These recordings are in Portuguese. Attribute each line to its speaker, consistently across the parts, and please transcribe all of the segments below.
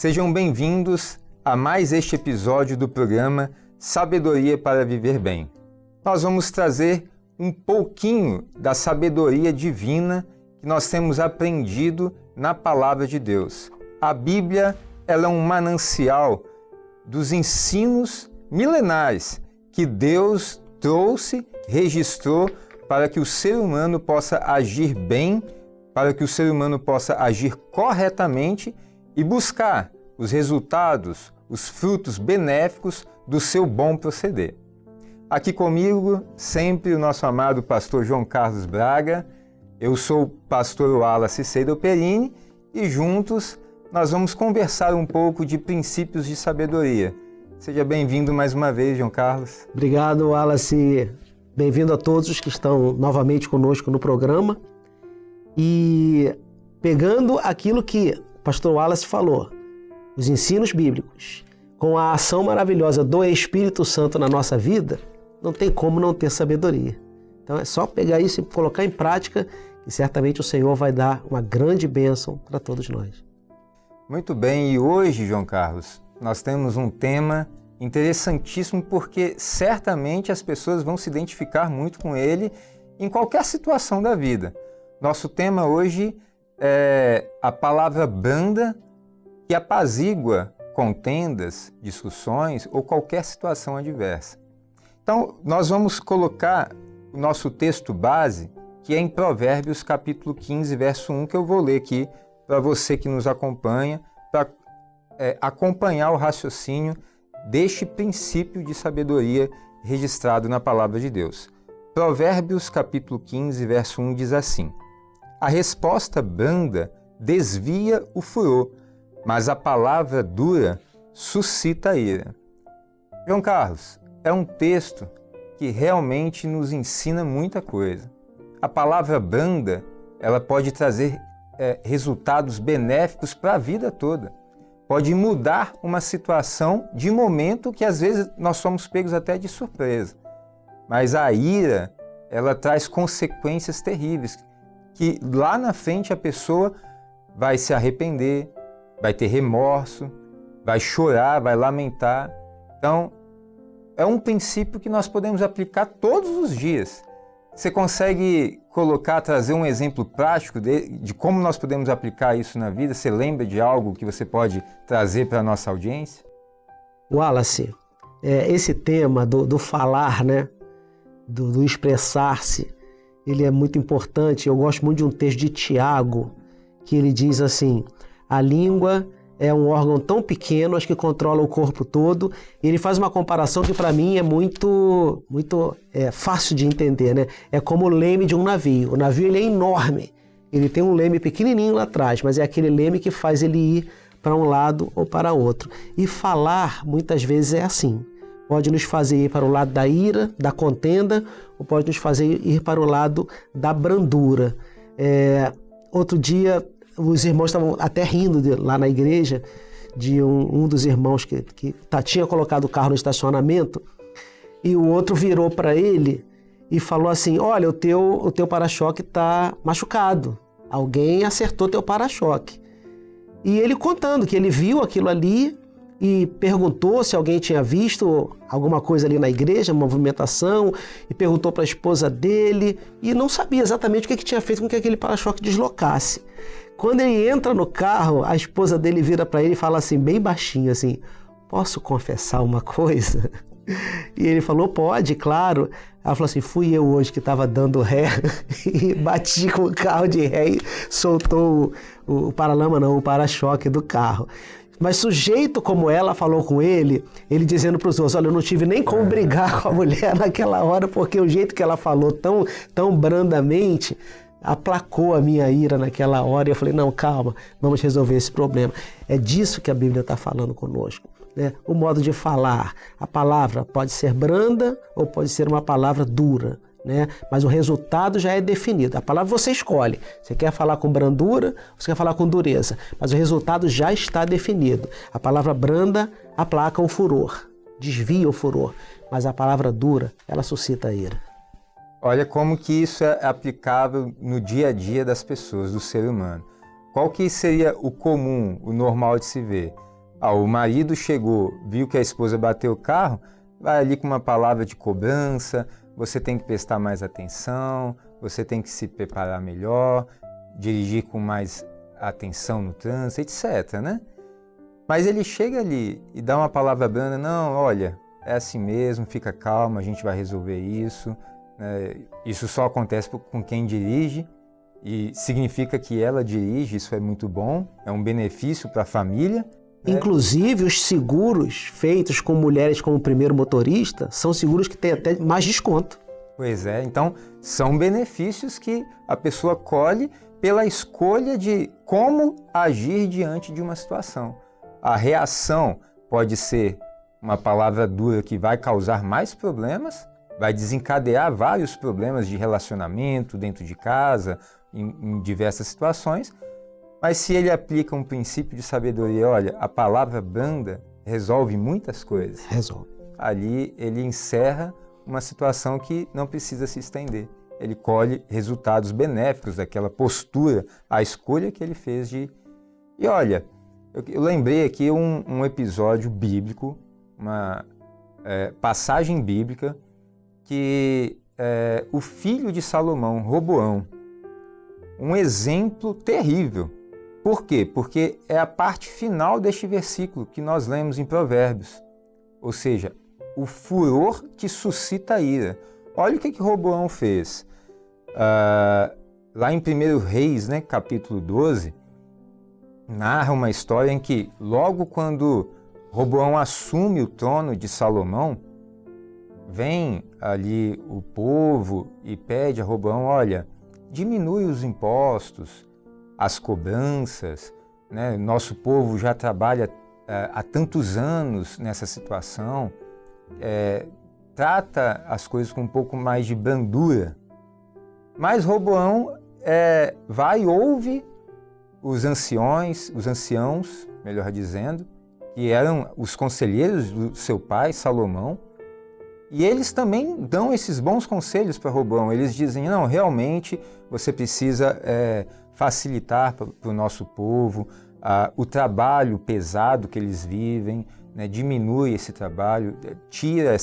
Speaker 1: Sejam bem-vindos a mais este episódio do programa Sabedoria para Viver Bem. Nós vamos trazer um pouquinho da sabedoria divina que nós temos aprendido na Palavra de Deus. A Bíblia, ela é um manancial dos ensinos milenares que Deus trouxe, registrou para que o ser humano possa agir bem, para que o ser humano possa agir corretamente e buscar os resultados, os frutos benéficos do seu bom proceder. Aqui comigo, sempre o nosso amado pastor João Carlos Braga. Eu sou o pastor Wallace Seidoperini e juntos nós vamos conversar um pouco de princípios de sabedoria. Seja bem-vindo mais uma vez, João Carlos.
Speaker 2: Obrigado, Wallace. Bem-vindo a todos os que estão novamente conosco no programa. E pegando aquilo que o pastor Wallace falou, os ensinos bíblicos, com a ação maravilhosa do Espírito Santo na nossa vida, não tem como não ter sabedoria. Então é só pegar isso e colocar em prática, que certamente o Senhor vai dar uma grande bênção para todos nós.
Speaker 1: Muito bem, e hoje, João Carlos, nós temos um tema interessantíssimo porque certamente as pessoas vão se identificar muito com ele em qualquer situação da vida. Nosso tema hoje é a palavra branda que apazigua contendas, discussões ou qualquer situação adversa. Então, nós vamos colocar o nosso texto base, que é em Provérbios capítulo 15, verso 1, que eu vou ler aqui para você que nos acompanha, para acompanhar o raciocínio deste princípio de sabedoria registrado na Palavra de Deus. Provérbios capítulo 15, verso 1 diz assim: a resposta branda desvia o furor, mas a palavra dura suscita a ira. João Carlos, é um texto que realmente nos ensina muita coisa. A palavra branda, ela pode trazer resultados benéficos para a vida toda. Pode mudar uma situação de momento que às vezes nós somos pegos até de surpresa. Mas a ira, ela traz consequências terríveis, que lá na frente a pessoa vai se arrepender, vai ter remorso, vai chorar, vai lamentar. Então, é um princípio que nós podemos aplicar todos os dias. Você consegue trazer um exemplo prático de como nós podemos aplicar isso na vida? Você lembra de algo que você pode trazer para a nossa audiência?
Speaker 2: Wallace, esse tema do falar, né? do expressar-se, ele é muito importante. Eu gosto muito de um texto de Tiago, que ele diz assim: a língua é um órgão tão pequeno, acho que controla o corpo todo. E ele faz uma comparação que para mim é muito fácil de entender, né? É como o leme de um navio. O navio ele é enorme, ele tem um leme pequenininho lá atrás, mas é aquele leme que faz ele ir para um lado ou para outro. E falar muitas vezes é assim. Pode nos fazer ir para o lado da ira, da contenda, ou pode nos fazer ir para o lado da brandura. Outro dia, os irmãos estavam até rindo lá na igreja de um dos irmãos que tinha colocado o carro no estacionamento, e o outro virou para ele e falou assim: olha, o teu para-choque está machucado, alguém acertou teu para-choque. E ele contando que ele viu aquilo ali e perguntou se alguém tinha visto alguma coisa ali na igreja, uma movimentação, e perguntou para a esposa dele, e não sabia exatamente o que tinha feito com que aquele para-choque deslocasse. Quando ele entra no carro, a esposa dele vira para ele e fala assim, bem baixinho, assim: posso confessar uma coisa? E ele falou: pode, claro. Ela falou assim: fui eu hoje que estava dando ré e bati com o carro de ré e soltou o paralama, não, o para-choque do carro. Mas sujeito como ela falou com ele dizendo para os outros: olha, eu não tive nem como brigar com a mulher naquela hora, porque o jeito que ela falou tão brandamente aplacou a minha ira naquela hora. E eu falei: não, calma, vamos resolver esse problema. É disso que a Bíblia está falando conosco, né? O modo de falar. A palavra pode ser branda ou pode ser uma palavra dura, né? Mas o resultado já é definido. A palavra você escolhe. Você quer falar com brandura ou você quer falar com dureza? Mas o resultado já está definido. A palavra branda aplaca o furor, desvia o furor. Mas a palavra dura, ela suscita a ira.
Speaker 1: Olha como que isso é aplicável no dia a dia das pessoas, do ser humano. Qual que seria o comum, o normal de se ver? O marido chegou, viu que a esposa bateu o carro, vai ali com uma palavra de cobrança, você tem que prestar mais atenção, você tem que se preparar melhor, dirigir com mais atenção no trânsito, etc, né? Mas ele chega ali e dá uma palavra branda, não, olha, é assim mesmo, fica calma, a gente vai resolver isso, né? Isso só acontece com quem dirige e significa que ela dirige, isso é muito bom, é um benefício para a família.
Speaker 2: Inclusive, os seguros feitos com mulheres como primeiro motorista são seguros que têm até mais desconto.
Speaker 1: Pois é, então são benefícios que a pessoa colhe pela escolha de como agir diante de uma situação. A reação pode ser uma palavra dura que vai causar mais problemas, vai desencadear vários problemas de relacionamento dentro de casa, em diversas situações, mas se ele aplica um princípio de sabedoria, olha, a palavra branda resolve muitas coisas.
Speaker 2: Resolve.
Speaker 1: Ali ele encerra uma situação que não precisa se estender. Ele colhe resultados benéficos daquela postura, a escolha que ele fez de... E olha, eu lembrei aqui um episódio bíblico, uma passagem bíblica, que o filho de Salomão, Roboão, um exemplo terrível. Por quê? Porque é a parte final deste versículo que nós lemos em Provérbios. Ou seja, o furor que suscita a ira. Olha o que Roboão fez. Lá em 1 Reis, né, capítulo 12, narra uma história em que logo quando Roboão assume o trono de Salomão, vem ali o povo e pede a Roboão, olha, diminui os impostos, as cobranças, né? Nosso povo já trabalha há tantos anos nessa situação, trata as coisas com um pouco mais de brandura. Mas Roboão vai e ouve os anciãos, melhor dizendo, que eram os conselheiros do seu pai, Salomão, e eles também dão esses bons conselhos para Roboão. Eles dizem, não, realmente você precisa facilitar para o nosso povo o trabalho pesado que eles vivem, né? Diminui esse trabalho, tira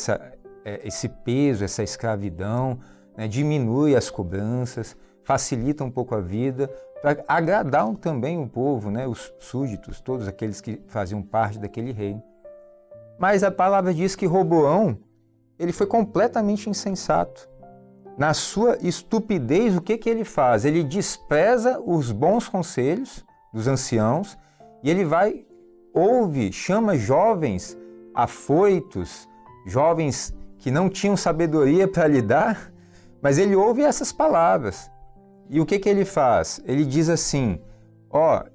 Speaker 1: esse peso, essa escravidão, né? Diminui as cobranças, facilita um pouco a vida, para agradar também o povo, né? Os súditos, todos aqueles que faziam parte daquele reino. Mas a palavra diz que Roboão, ele foi completamente insensato. Na sua estupidez, o que ele faz? Ele despreza os bons conselhos dos anciãos e ele chama jovens afoitos, jovens que não tinham sabedoria para lidar, mas ele ouve essas palavras. E o que ele faz? Ele diz assim,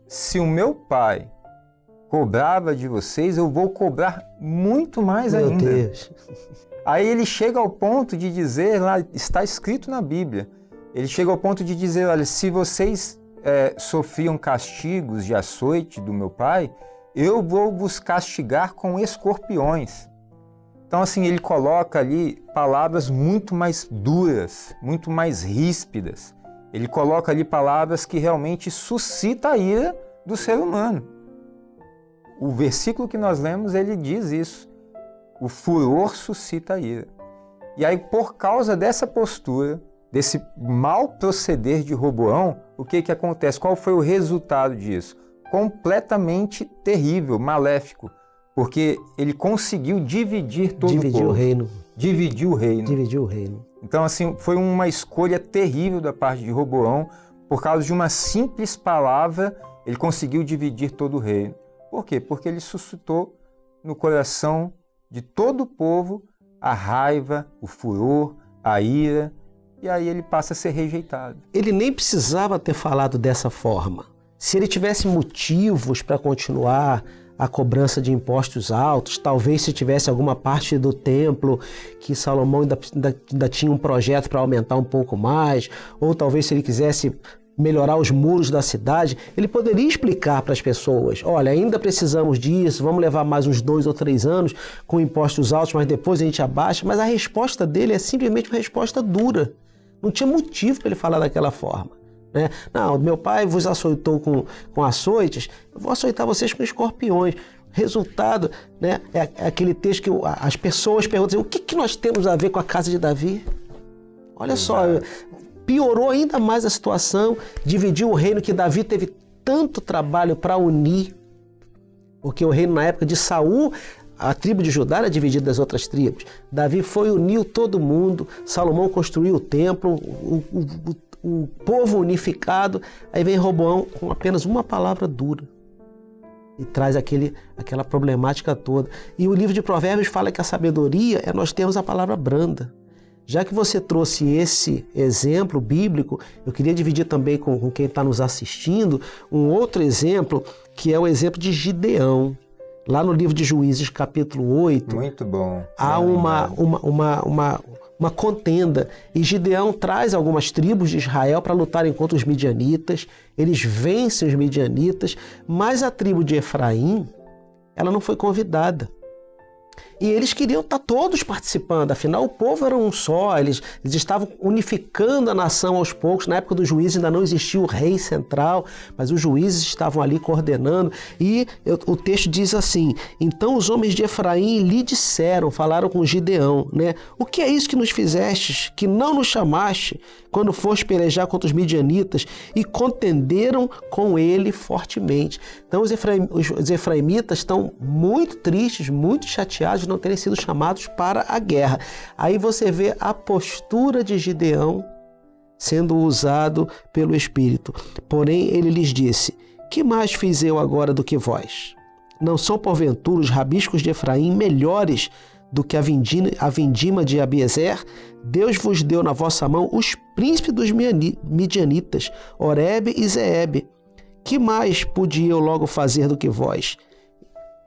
Speaker 1: se o meu pai cobrava de vocês, eu vou cobrar muito mais ainda.
Speaker 2: Meu Deus.
Speaker 1: Aí ele chega ao ponto de dizer, lá está escrito na Bíblia, ele chega ao ponto de dizer, olha, se vocês sofriam castigos de açoite do meu pai, eu vou vos castigar com escorpiões. Então assim, ele coloca ali palavras muito mais duras, muito mais ríspidas. Ele coloca ali palavras que realmente suscitam a ira do ser humano. O versículo que nós lemos, ele diz isso. O furor suscita a ira. E aí, por causa dessa postura, desse mau proceder de Roboão, o que acontece? Qual foi o resultado disso? Completamente terrível, maléfico, porque ele conseguiu dividir todo o povo.
Speaker 2: Dividiu o reino.
Speaker 1: Dividiu o reino. Então, assim, foi uma escolha terrível da parte de Roboão. Por causa de uma simples palavra, ele conseguiu dividir todo o reino. Por quê? Porque ele suscitou no coração de todo o povo a raiva, o furor, a ira, e aí ele passa a ser rejeitado.
Speaker 2: Ele nem precisava ter falado dessa forma. Se ele tivesse motivos para continuar a cobrança de impostos altos, talvez se tivesse alguma parte do templo que Salomão ainda tinha um projeto para aumentar um pouco mais, ou talvez se ele quisesse melhorar os muros da cidade, ele poderia explicar para as pessoas, olha, ainda precisamos disso, vamos levar mais uns 2 ou 3 anos com impostos altos, mas depois a gente abaixa. Mas a resposta dele é simplesmente uma resposta dura. Não tinha motivo para ele falar daquela forma, né? Não, meu pai vos açoitou com açoites, eu vou açoitar vocês com escorpiões. Resultado, né? É aquele texto que as pessoas perguntam assim, o que nós temos a ver com a casa de Davi? Olha só, piorou ainda mais a situação, dividiu o reino que Davi teve tanto trabalho para unir, porque o reino na época de Saul, a tribo de Judá era dividida das outras tribos. Davi foi e uniu todo mundo, Salomão construiu o templo, o povo unificado, aí vem Roboão com apenas uma palavra dura e traz aquela problemática toda. E o livro de Provérbios fala que a sabedoria é nós termos a palavra branda. Já que você trouxe esse exemplo bíblico, eu queria dividir também com quem está nos assistindo um outro exemplo, que é o exemplo de Gideão. Lá no livro de Juízes, capítulo 8,
Speaker 1: muito bom.
Speaker 2: Há uma contenda. E Gideão traz algumas tribos de Israel para lutarem contra os midianitas. Eles vencem os midianitas, mas a tribo de Efraim, ela não foi convidada. E eles queriam estar todos participando, afinal o povo era um só, eles estavam unificando a nação aos poucos. Na época dos juízes ainda não existia o rei central, mas os juízes estavam ali coordenando. E o texto diz assim, então os homens de Efraim lhe disseram, falaram com Gideão, né? O que é isso que nos fizestes, que não nos chamaste quando foste pelejar contra os midianitas? E contenderam com ele fortemente. Então os efraimitas estão muito tristes, muito chateados de não terem sido chamados para a guerra. Aí você vê a postura de Gideão sendo usado pelo Espírito. Porém, ele lhes disse, que mais fiz eu agora do que vós? Não são porventura os rabiscos de Efraim melhores do que a vindima de Abiezer? Deus vos deu na vossa mão os príncipes dos midianitas, Oreb e Zeebe. Que mais podia eu logo fazer do que vós?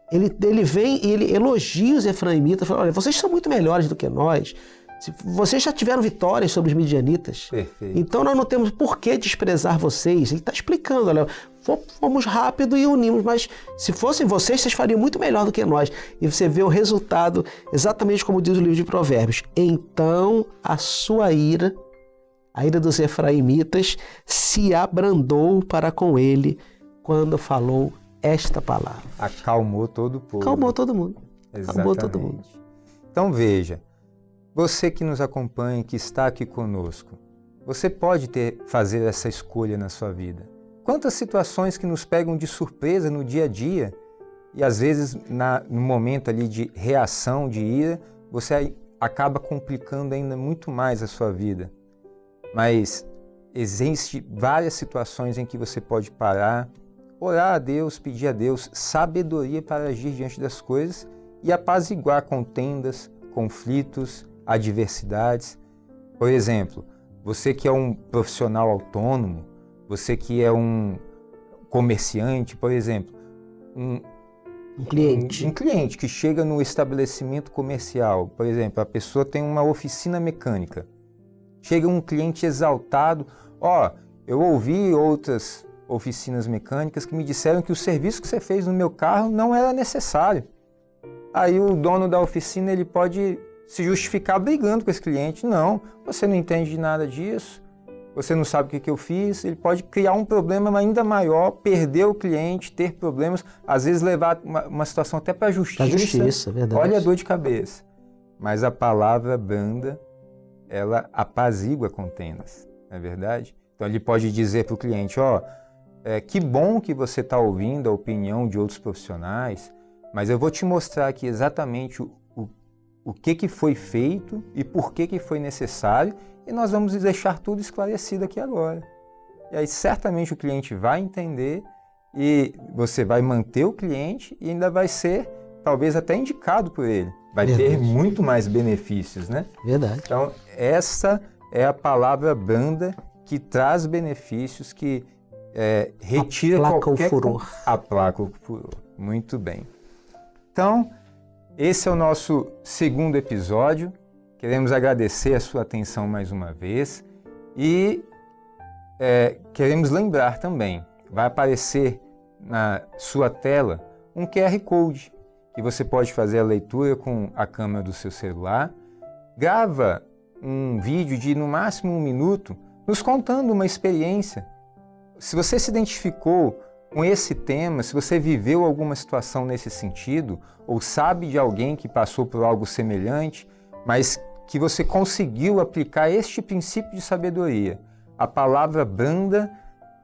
Speaker 2: Ele vem e ele elogia os efraimitas, fala, olha, vocês são muito melhores do que nós, vocês já tiveram vitórias sobre os midianitas.
Speaker 1: Perfeito.
Speaker 2: Então nós não temos por que desprezar vocês. Ele está explicando, olha, fomos rápido e unimos, mas se fossem vocês fariam muito melhor do que nós. E você vê o resultado, exatamente como diz o livro de Provérbios. Então a sua ira, a ira dos efraimitas, se abrandou para com ele quando falou esta palavra.
Speaker 1: Acalmou todo o povo.
Speaker 2: Acalmou todo mundo.
Speaker 1: Exatamente.
Speaker 2: Acalmou todo mundo.
Speaker 1: Então veja, você que nos acompanha, que está aqui conosco, você pode fazer essa escolha na sua vida. Quantas situações que nos pegam de surpresa no dia a dia e às vezes no momento ali de reação, de ira, você acaba complicando ainda muito mais a sua vida. Mas existem várias situações em que você pode parar, orar a Deus, pedir a Deus sabedoria para agir diante das coisas e apaziguar contendas, conflitos, adversidades. Por exemplo, você que é um profissional autônomo, você que é um comerciante, por exemplo, um cliente que chega no estabelecimento comercial, por exemplo, a pessoa tem uma oficina mecânica, chega um cliente exaltado, eu ouvi outras oficinas mecânicas que me disseram que o serviço que você fez no meu carro não era necessário. Aí o dono da oficina ele pode se justificar brigando com esse cliente. Não, você não entende de nada disso, você não sabe o que eu fiz. Ele pode criar um problema ainda maior, perder o cliente, ter problemas, às vezes levar uma situação até para a justiça.
Speaker 2: Para a justiça, verdade.
Speaker 1: Olha a dor de cabeça. Mas a palavra branda, ela apazigua contendas, não é verdade? Então ele pode dizer para o cliente, que bom que você está ouvindo a opinião de outros profissionais, mas eu vou te mostrar aqui exatamente o que foi feito e por que foi necessário, e nós vamos deixar tudo esclarecido aqui agora. E aí certamente o cliente vai entender e você vai manter o cliente e ainda vai ser talvez até indicado por ele. Vai ter muito mais benefícios, né?
Speaker 2: Verdade.
Speaker 1: Então essa é a palavra branda que traz benefícios, que retira qualquer... Aplaca o furor. Muito bem. Então, esse é o nosso segundo episódio. Queremos agradecer a sua atenção mais uma vez e queremos lembrar também, vai aparecer na sua tela um QR Code que você pode fazer a leitura com a câmera do seu celular. Grava um vídeo de no máximo 1 minuto nos contando uma experiência. Se você se identificou com esse tema, se você viveu alguma situação nesse sentido, ou sabe de alguém que passou por algo semelhante, mas que você conseguiu aplicar este princípio de sabedoria, a palavra branda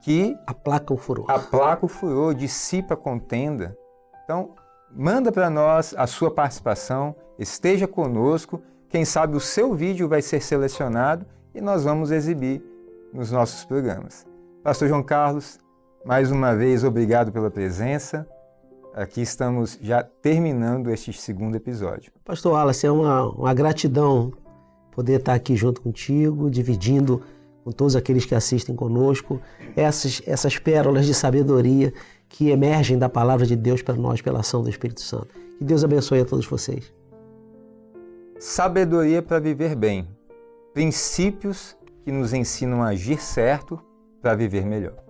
Speaker 1: que
Speaker 2: aplaca o
Speaker 1: furor, dissipa a contenda. Então, manda para nós a sua participação, esteja conosco, quem sabe o seu vídeo vai ser selecionado e nós vamos exibir nos nossos programas. Pastor João Carlos, mais uma vez, obrigado pela presença. Aqui estamos já terminando este segundo episódio.
Speaker 2: Pastor Wallace, é uma gratidão poder estar aqui junto contigo, dividindo com todos aqueles que assistem conosco essas pérolas de sabedoria que emergem da palavra de Deus para nós pela ação do Espírito Santo. Que Deus abençoe a todos vocês.
Speaker 1: Sabedoria para viver bem. Princípios que nos ensinam a agir certo para viver melhor.